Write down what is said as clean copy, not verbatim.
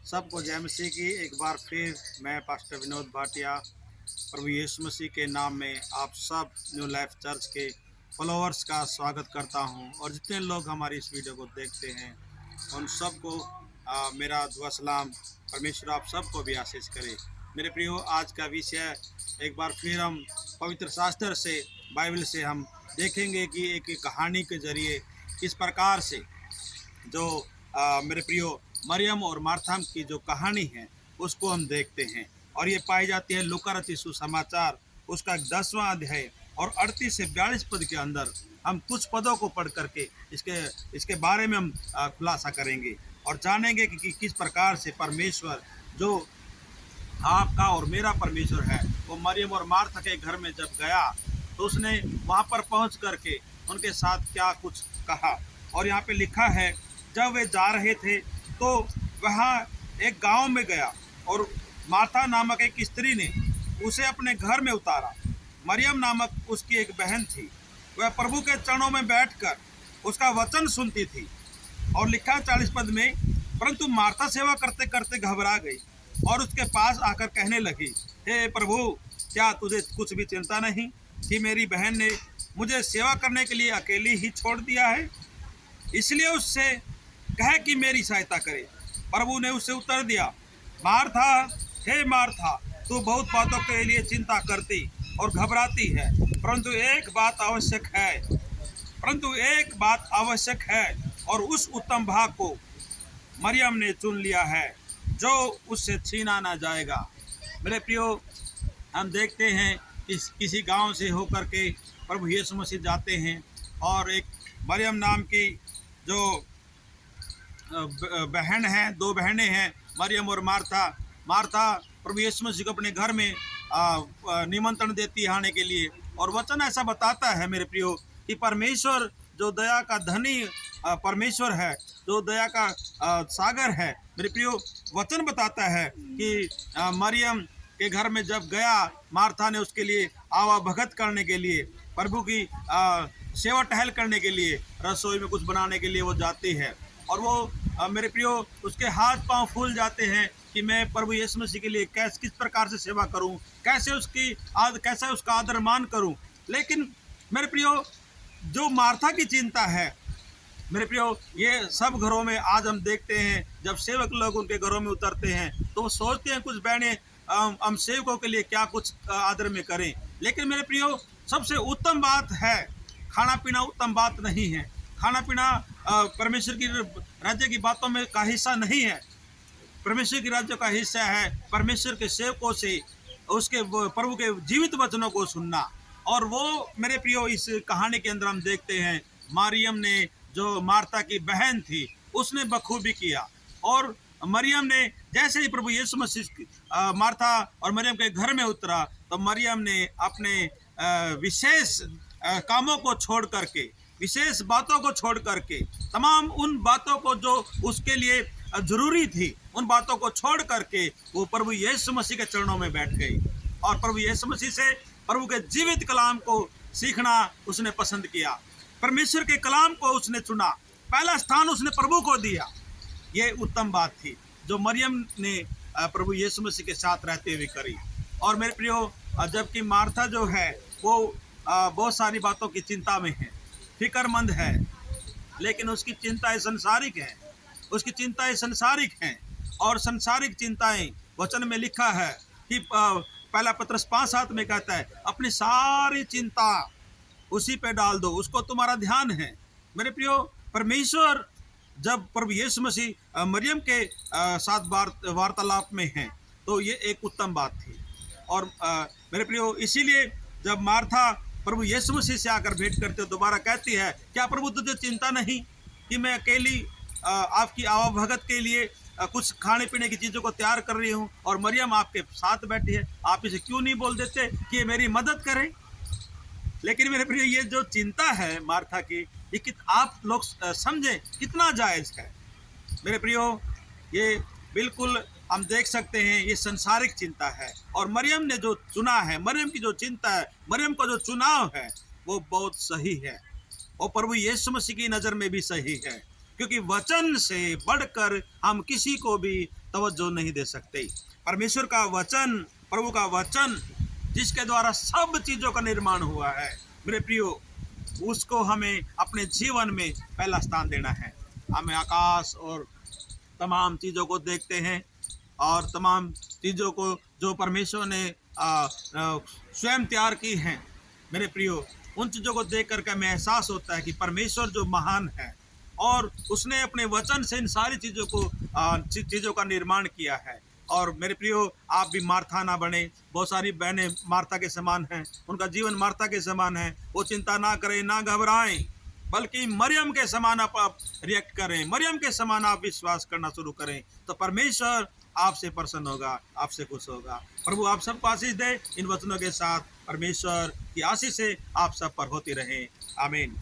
सबको जय मसीह की। एक बार फिर मैं पास्टर विनोद भाटिया प्रभु यीशु मसीह के नाम में आप सब न्यू लाइफ चर्च के फॉलोअर्स का स्वागत करता हूं। और जितने लोग हमारी इस वीडियो को देखते हैं उन सबको मेरा दुआ सलाम। परमेश्वर आप सबको भी आशीष करे। मेरे प्रियो, आज का विषय एक बार फिर हम पवित्र शास्त्र से, बाइबल से हम देखेंगे कि एक कहानी के जरिए किस प्रकार से जो मेरे प्रियो मरियम और मार्था की जो कहानी है उसको हम देखते हैं। और ये पाई जाती है लूका रचित सुसमाचार उसका 10वां अध्याय और 38 से 42 पद के अंदर। हम कुछ पदों को पढ़ करके इसके बारे में हम खुलासा करेंगे और जानेंगे कि किस प्रकार से परमेश्वर, जो आपका और मेरा परमेश्वर है, वो मरियम और मार्था के घर में जब गया तो उसने वहाँ पर पहुँच करके उनके साथ क्या कुछ कहा। और यहाँ पे लिखा है, जब वे जा रहे थे तो वहाँ एक गांव में गया और मार्था नामक एक स्त्री ने उसे अपने घर में उतारा। मरियम नामक उसकी एक बहन थी, वह प्रभु के चरणों में बैठकर उसका वचन सुनती थी। और लिखा 40 पद में, परंतु मार्था सेवा करते करते घबरा गई और उसके पास आकर कहने लगी, हे प्रभु, क्या तुझे कुछ भी चिंता नहीं कि मेरी बहन ने मुझे सेवा करने के लिए अकेली ही छोड़ दिया है? इसलिए उससे कहे कि मेरी सहायता करे। प्रभु ने उससे उत्तर दिया, मार्था, हे मार्था, तू बहुत बातों के लिए चिंता करती और घबराती है, परंतु एक बात आवश्यक है और उस उत्तम भाग को मरियम ने चुन लिया है जो उससे छीना ना जाएगा। मेरे प्रियो, हम देखते हैं कि किसी गांव से होकर के प्रभु यीशु मसीह जाते हैं और एक मरियम नाम की जो बहन है, दो बहनें हैं, मरियम और मार्था। मार्था प्रभु यीशु मसीह को अपने घर में निमंत्रण देती है आने के लिए। और वचन ऐसा बताता है मेरे प्रियो कि परमेश्वर जो दया का धनी परमेश्वर है, जो दया का सागर है, मेरे प्रियो, वचन बताता है कि मरियम के घर में जब गया, मार्था ने उसके लिए आवा भगत करने के लिए, प्रभु की सेवा टहल करने के लिए, रसोई में कुछ बनाने के लिए वो जाती है। और वो मेरे प्रियो, उसके हाथ पांव फूल जाते हैं कि मैं प्रभु यीशु मसीह के लिए किस प्रकार से सेवा करूं, कैसे उसका आदर मान करूं। लेकिन मेरे प्रियो, जो मार्था की चिंता है, मेरे प्रियो, ये सब घरों में आज हम देखते हैं, जब सेवक लोग उनके घरों में उतरते हैं तो वो सोचते हैं कुछ बहनें हम सेवकों के लिए क्या कुछ आदर में करें। लेकिन मेरे प्रियो, सबसे उत्तम बात है, खाना पीना उत्तम बात नहीं है। खाना पीना परमेश्वर की राज्य की बातों में का हिस्सा नहीं है। परमेश्वर की राज्य का हिस्सा है परमेश्वर के सेवकों से उसके प्रभु के जीवित वचनों को सुनना। और वो मेरे प्रियो, इस कहानी के अंदर हम देखते हैं, मरियम ने, जो मार्था की बहन थी, उसने बखूबी किया। और मरियम ने जैसे ही प्रभु यीशु मसीह मार्था और मरियम के घर में उतरा तो मरियम ने अपने विशेष कामों को छोड़ करके, विशेष बातों को छोड़ करके, तमाम उन बातों को जो उसके लिए जरूरी थी, उन बातों को छोड़ करके वो प्रभु यीशु मसीह के चरणों में बैठ गई। और प्रभु यीशु मसीह से प्रभु के जीवित कलाम को सीखना उसने पसंद किया। परमेश्वर के कलाम को उसने चुना, पहला स्थान उसने प्रभु को दिया। ये उत्तम बात थी जो मरियम ने प्रभु यीशु मसीह के साथ रहते हुए करी। और मेरे प्रियो, जबकि मार्था जो है वो बहुत सारी बातों की चिंता में है, फिक्रमंद है, लेकिन उसकी चिंताएं संसारिक हैं, उसकी चिंताएं संसारिक हैं। और संसारिक चिंताएं, वचन में लिखा है कि पहला पत्रस 5:7 में कहता है, अपनी सारी चिंता उसी पे डाल दो, उसको तुम्हारा ध्यान है। मेरे प्रियो, परमेश्वर जब प्रभु यीशु मसीह मरियम के साथ वार्तालाप में हैं तो ये एक उत्तम बात थी। और मेरे प्रियो, इसीलिए जब मार्था प्रभु यीशु मसीह से आकर भेंट करते हो, दोबारा कहती है, क्या प्रभु तुझे चिंता नहीं कि मैं अकेली आपकी आवा भगत के लिए कुछ खाने पीने की चीज़ों को तैयार कर रही हूँ और मरियम आपके साथ बैठी है, आप इसे क्यों नहीं बोल देते कि ये मेरी मदद करे? लेकिन मेरे प्रिय, ये जो चिंता है मार्था की, ये आप लोग समझें कितना जायज़ है। मेरे प्रियो, ये बिल्कुल हम देख सकते हैं ये संसारिक चिंता है। और मरियम ने जो चुना है, मरियम की जो चिंता है, मरियम का जो चुनाव है, वो बहुत सही है, और प्रभु यीशु मसीह की नज़र में भी सही है। क्योंकि वचन से बढ़कर हम किसी को भी तवज्जो नहीं दे सकते। परमेश्वर का वचन, प्रभु का वचन, जिसके द्वारा सब चीज़ों का निर्माण हुआ है, मेरे प्रियो, उसको हमें अपने जीवन में पहला स्थान देना है। हमें आकाश और तमाम चीज़ों को देखते हैं और तमाम चीज़ों को जो परमेश्वर ने स्वयं तैयार की हैं, मेरे प्रियो, उन चीज़ों को देख करके हमें एहसास होता है कि परमेश्वर जो महान है और उसने अपने वचन से इन सारी चीज़ों का निर्माण किया है। और मेरे प्रियो, आप भी मार्था ना बने। बहुत सारी बहनें मार्था के समान हैं, उनका जीवन मार्था के समान है। वो चिंता ना करें, ना घबराएं, बल्कि मरियम के समान आप रिएक्ट करें, मरियम के समान आप विश्वास करना शुरू करें, तो परमेश्वर आपसे प्रसन्न होगा, आपसे खुश होगा। प्रभु आप सबको आशीष दे। इन वचनों के साथ परमेश्वर की आशीष से आप सब पर होती रहे। आमीन।